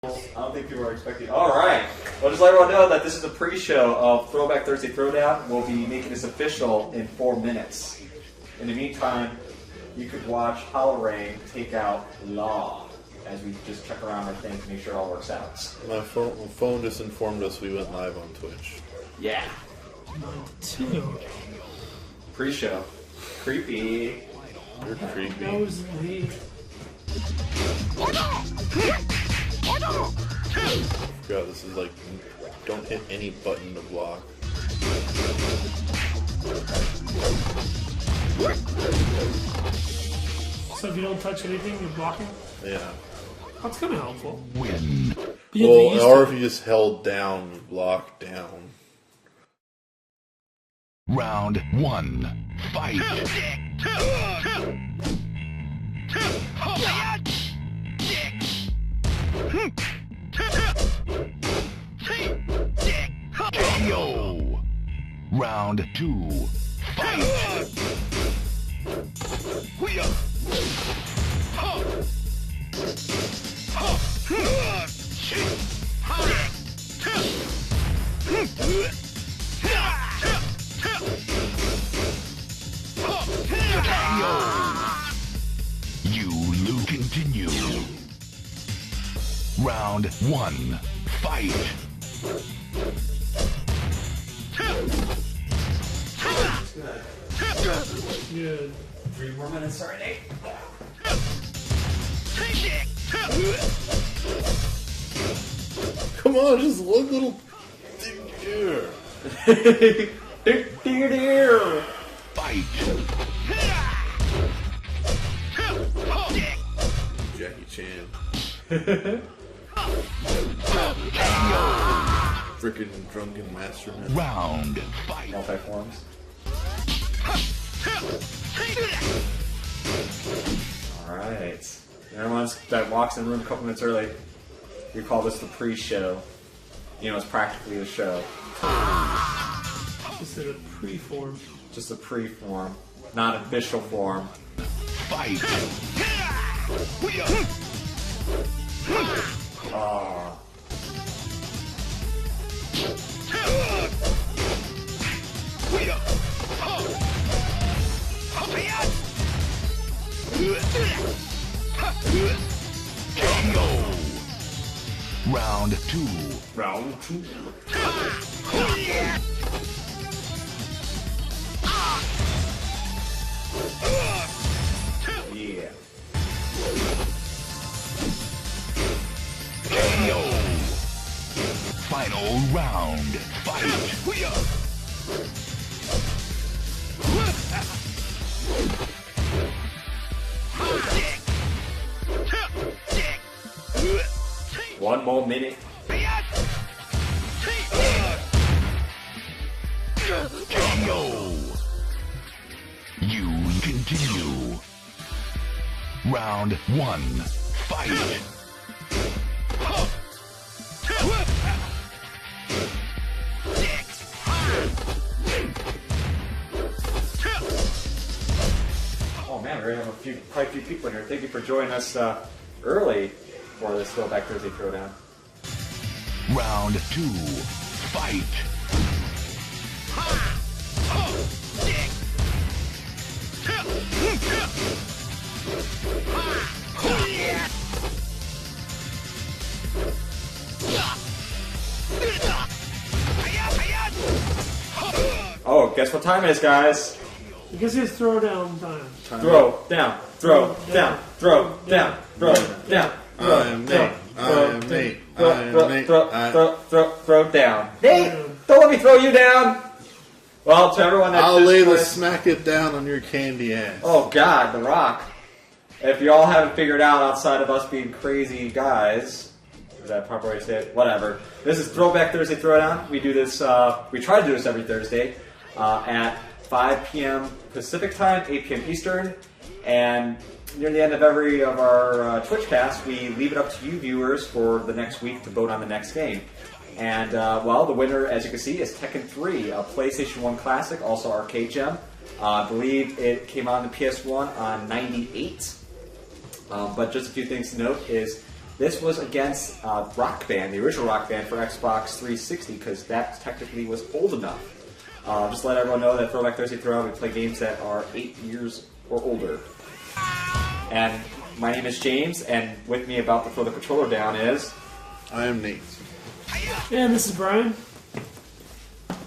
I don't think people are expecting. Alright. Well, just let everyone know that this is a pre-show of Throwback Thursday Throwdown. We'll be making this official in 4 minutes. In the meantime, you could watch Rain take out Law as we just check around our thing to make sure it all works out. My phone just informed us we went live on Twitch. Yeah. Pre-show. Creepy. You're creepy. That was me. God, this is like, don't hit any button to block. So if you don't touch anything, you're blocking? Yeah. That's kind of helpful. Win. Well, or if you just held down, you block down. Round 1. Fight. KO. Round 2. Fight. You lose. Continue. Round 1. Fight. Good. 3 more minutes already. Come on, just one little thing here. Fight. Jackie Chan. Frickin' drunken masterman. Round. Fight. Multi-forms. Alright. Everyone that walks in the room a couple minutes early, we call this the pre-show. You know, it's practically a show. Just in a pre-form. Just a pre-form, not an official form. Fight. Aww. KO. Round 2. Round 2. Yeah. KO. Final round. Fight. One more minute. KO. You continue. Round 1. Fight. Oh man, we're gonna have quite a few people here. Thank you for joining us early for this Throwback Thursday Throwdown. Round 2. Fight. Oh, guess what time it is, guys? Because it's throwdown time. Throw down, throw down, throw down, throw down. I am Nate. I am Nate. I am Nate. Throw down. Nate, don't let me throw you down. Well, to everyone that I'll just lay the joined- smack it down on your candy ass. Oh God, The Rock. If you all haven't figured out, outside of us being crazy guys, is that a proper way to say it? Whatever. This is Throwback Thursday Throwdown. We do this. We try to do this every Thursday at 5 p.m. Pacific time, 8 p.m. Eastern, and near the end of every of our Twitch cast, we leave it up to you viewers for the next week to vote on the next game. And, well, the winner, as you can see, is Tekken 3, a PlayStation 1 classic, also arcade gem. I believe it came out on the PS1 on 98. But just a few things to note is This was against Rock Band, the original Rock Band for Xbox 360, because that technically was old enough. Just to let everyone know that Throwback Thursday Throwdown, we play games that are 8 years or older. And my name is James, and with me about to throw the controller down is... I am Nate. And this is Brian.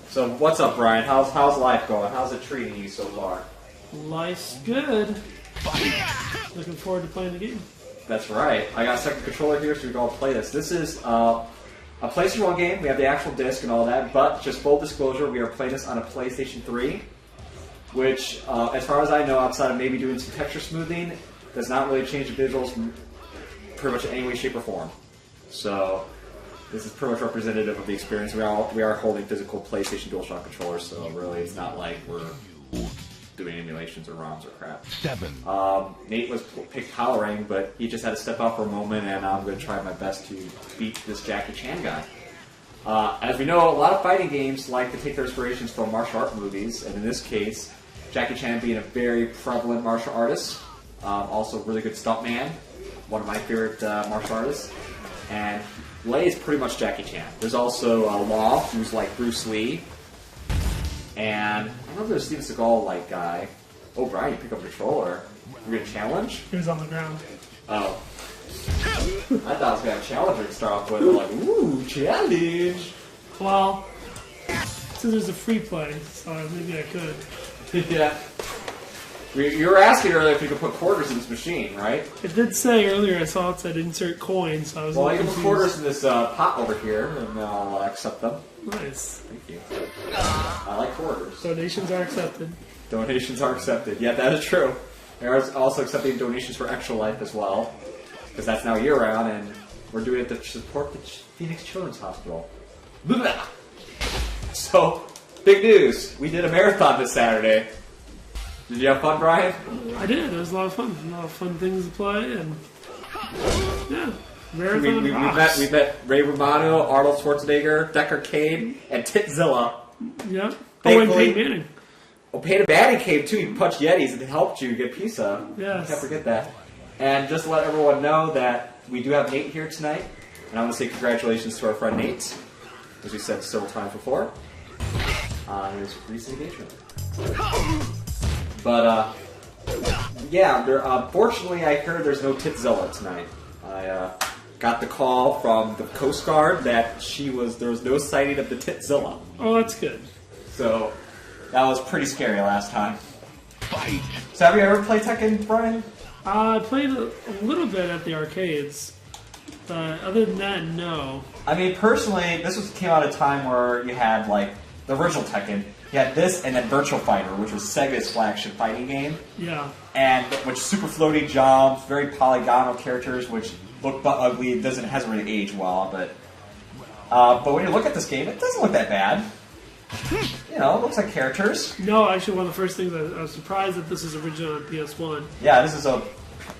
So what's up, Brian? How's life going? How's it treating you so far? Life's good. Looking forward to playing the game. That's right. I got a second controller here, so we can all play this. This is a PlayStation 1 game. We have the actual disc and all that, but just full disclosure, we are playing this on a PlayStation 3, which, as far as I know, outside of maybe doing some texture smoothing, does not really change the visuals pretty much in any way, shape, or form. So this is pretty much representative of the experience. We are holding physical PlayStation DualShock controllers, so really it's not like we're doing emulations or ROMs or crap. 7. Nate was picked powering, but he just had to step out for a moment, and I'm going to try my best to beat this Jackie Chan guy. As we know, a lot of fighting games like to take their inspirations from martial art movies, and in this case, Jackie Chan being a very prevalent martial artist, also a really good stuntman, one of my favorite martial artists, and Lei is pretty much Jackie Chan. There's also Law, who's like Bruce Lee, and I don't know if there's a Steven Seagal-like guy. Oh, Brian, you pick up a controller. You're going to challenge? He was on the ground. Oh. I thought I was going to have a challenger to start off with. I'm like, ooh, challenge! Well, since there's a free play, so maybe I could. Yeah. You were asking earlier if you could put quarters in this machine, right? It did say earlier, I saw it said insert coins, so I was Well, a you little can put quarters in confused. this pot over here, and I'll accept them. Nice. Thank you. I like quarters. Donations are accepted. Donations are accepted. Yeah, that is true. They're also accepting donations for Extra Life as well, because that's now year-round, and we're doing it to support the Phoenix Children's Hospital. Blah! So, big news. We did a marathon this Saturday. Did you have fun, Brian? I did. It was a lot of fun. A lot of fun things to play, and yeah, We marathon. we met Ray Romano, Arnold Schwarzenegger, Deckard Cain, and Titzilla. Yep. Oh, and Thankfully- Peyton Manning. Oh, Peyton Manning came too. He punched Yetis and helped you get pizza. Yes. Can't forget that. And just to let everyone know that we do have Nate here tonight, and I want to say congratulations to our friend Nate, as we said several times before, on his recent engagement. But yeah, fortunately I heard there's no Titzilla tonight. I got the call from the Coast Guard that there was no sighting of the Titzilla. Oh, that's good. So that was pretty scary last time. Fight. So have you ever played Tekken, Brian? I played a little bit at the arcades, but other than that, no. I mean, personally, came out at a time where you had like the original Tekken. You had this and then Virtual Fighter, which was Sega's flagship fighting game, Yeah. and which super floaty jumps, very polygonal characters, which look ugly. It hasn't really aged well, but when you look at this game, it doesn't look that bad. You know, it looks like characters. No, actually, one of the first things I was surprised that this is original on PS1. Yeah, this is a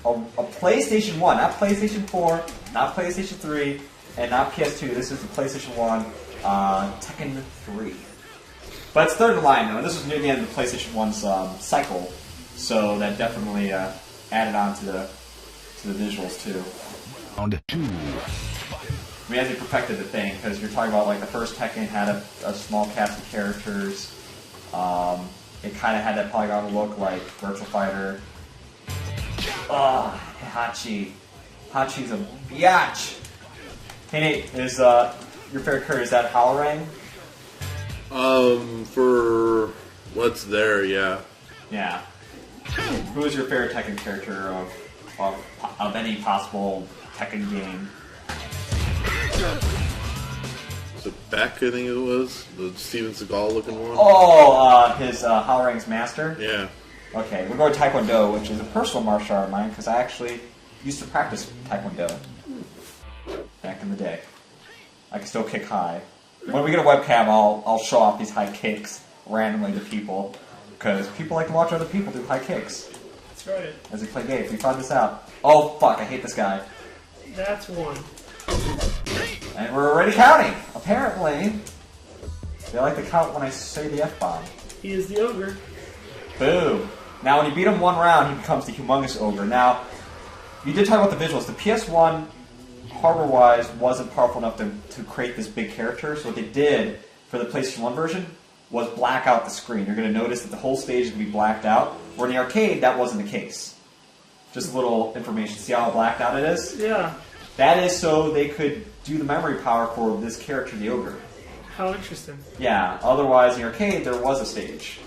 PlayStation 1, not PlayStation 4, not PlayStation 3, and not PS2. This is the PlayStation 1 Tekken 3. But it's third in line, though, and this was near the end of the PlayStation 1's cycle, so that definitely added on to the visuals, too. Round 2. I mean, as they perfected the thing, because you're talking about, like, the first Tekken had a small cast of characters. It kind of had that polygonal look like Virtual Fighter. Hachi. Hachi's a biatch. Hey, Nate, is your favorite character, is that Halorang? For what's there, yeah. Yeah. Who is your favorite Tekken character of any possible Tekken game? So back, I think it was the Steven Seagal looking one. Oh, his Halorang's master? Yeah. Okay, we're going to Taekwondo, which is a personal martial art of mine, because I actually used to practice Taekwondo back in the day. I can still kick high. When we get a webcam, I'll show off these high kicks randomly to people, because people like to watch other people do high kicks That's right. as they play games. We found this out. Oh, fuck, I hate this guy. That's one. And we're already counting. Apparently, they like to count when I say the F-bomb. He is the ogre. Boom. Now, when you beat him one round, he becomes the humongous ogre. Now, you did talk about the visuals. The PS1 hardware-wise, wasn't powerful enough to create this big character. So what they did for the PlayStation 1 version was black out the screen. You're going to notice that the whole stage is going to be blacked out. Where in the arcade, that wasn't the case. Just a little information. See how blacked out it is? Yeah. That is so they could do the memory power for this character, the ogre. How interesting. Yeah, otherwise in the arcade there was a stage.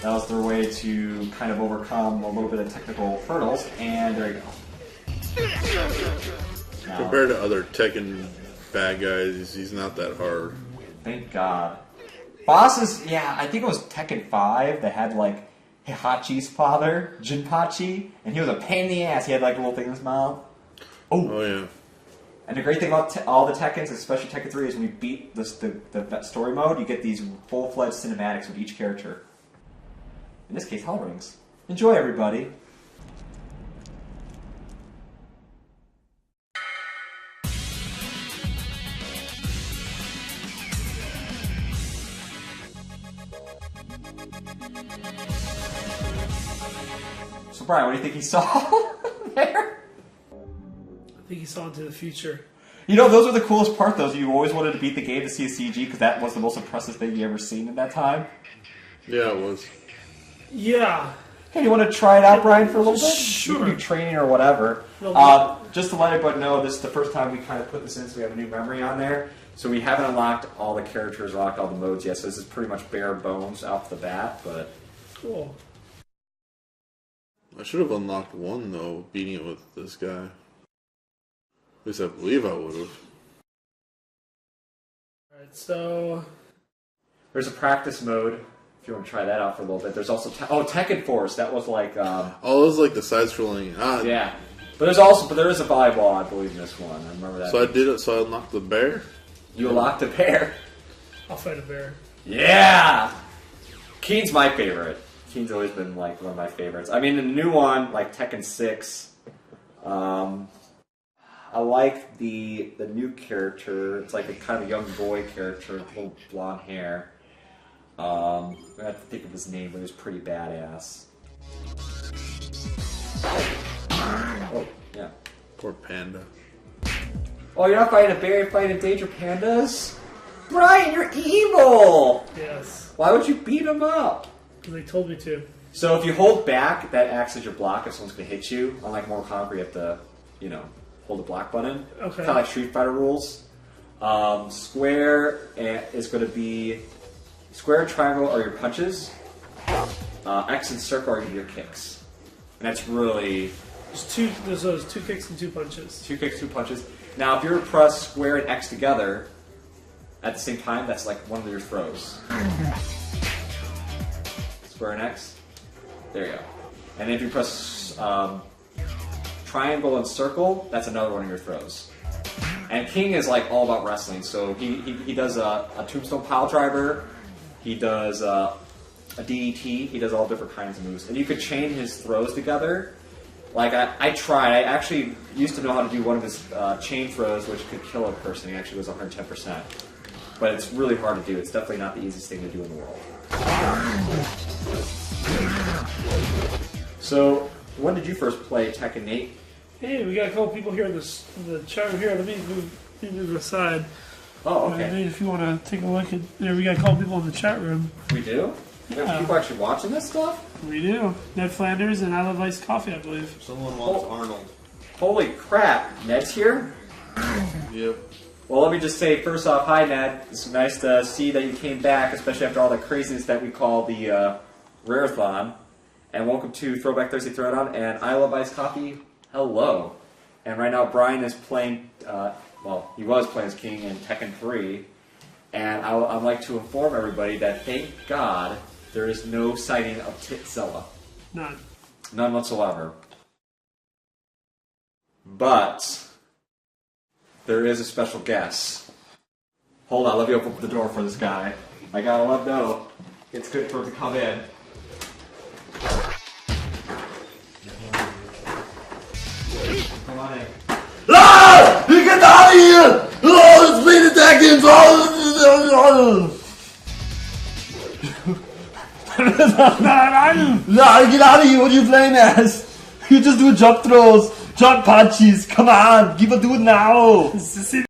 That was their way to kind of overcome a little bit of technical hurdles, and there you go. Now, Compared to other Tekken bad guys, he's not that hard. thank God. Bosses, yeah, I think it was Tekken 5 that had like Heihachi's father, Jinpachi, and he was a pain in the ass. He had like a little thing in his mouth. Oh yeah. And the great thing about all the Tekkens, especially Tekken 3, is when you beat the story mode, you get these full-fledged cinematics with each character. In this case, Hell Rings. Enjoy, everybody. So, Brian, what do you think he saw there? I think he saw into the future. You know, those are the coolest part, though. You always wanted to beat the game to see a CG, because that was the most impressive thing you ever seen in that time. Yeah, it was. Yeah. Hey, you want to try it out, Brian, for a little bit? Sure. You can do training or whatever. Just to let everybody know, this is the first time we kind of put this in, so we have a new memory on there. So we haven't unlocked all the characters, unlocked all the modes yet, so this is pretty much bare bones off the bat, but... Cool. I should have unlocked one, though, beating it with this guy. At least I believe I would have. Alright, so... There's a practice mode, if you want to try that out for a little bit. There's also... Tekken Force, that was like... Oh, it was like the side-scrolling. Yeah. But there is a volleyball, I believe, in this one. I remember that. So I did it, so I unlocked the bear? You unlocked a bear. I'll fight a bear. Yeah! Keen's my favorite. Keen's always been like one of my favorites. I mean, the new one, like Tekken 6, I like the new character. It's like a kind of young boy character with little blonde hair. I have to think of his name, but he was pretty badass. Oh, yeah. Poor panda. Oh, you're not fighting a bear, you're fighting endangered pandas? Brian, you're evil! Yes. Why would you beat him up? Because they told me to. So if you hold back, that acts as your block if someone's going to hit you. Unlike Mortal Kombat, where you have to, hold the block button. Okay. Kind of like Street Fighter rules. Square is going to be... Square and triangle are your punches. X and circle are your kicks. And that's really... There's those 2 kicks and 2 punches. 2 kicks, 2 punches. Now, if you were to press square and X together at the same time, that's like one of your throws. Square and X. There you go. And then if you press triangle and circle, that's another one of your throws. And King is like all about wrestling, so he does a tombstone pile driver, he does a DDT, he does all different kinds of moves. And you could chain his throws together. Like, I tried. I actually used to know how to do one of his chain throws, which could kill a person. He actually goes 110%. But it's really hard to do. It's definitely not the easiest thing to do in the world. So, when did you first play Tekken 8? Hey, we got a couple people here in the chat room here. Let me move aside. Oh, okay. If you want to take a look at there, we got a couple people in the chat room. We do? Yeah. People actually watching this stuff? We do. Ned Flanders and I Love Iced Coffee, I believe. Someone wants Arnold. Holy crap. Ned's here? Yep. Well, let me just say, first off, hi, Ned. It's nice to see that you came back, especially after all the craziness that we call the Rareathon. And welcome to Throwback Thursday Throwdown, and I Love Iced Coffee. Hello. And right now, Brian is playing, he was playing as King in Tekken 3. And I'd like to inform everybody that, thank God, there is no sighting of Titzilla. None. None whatsoever. But there is a special guest. Hold on, let me open the door for this guy. I gotta let him know it's good for him to come in. Come on in. Ah! You get out of here! Oh, it's been attacking! Nah, get out of here! What are you playing as? You just do jump throws. Drop punches. Come on. Give a do it now.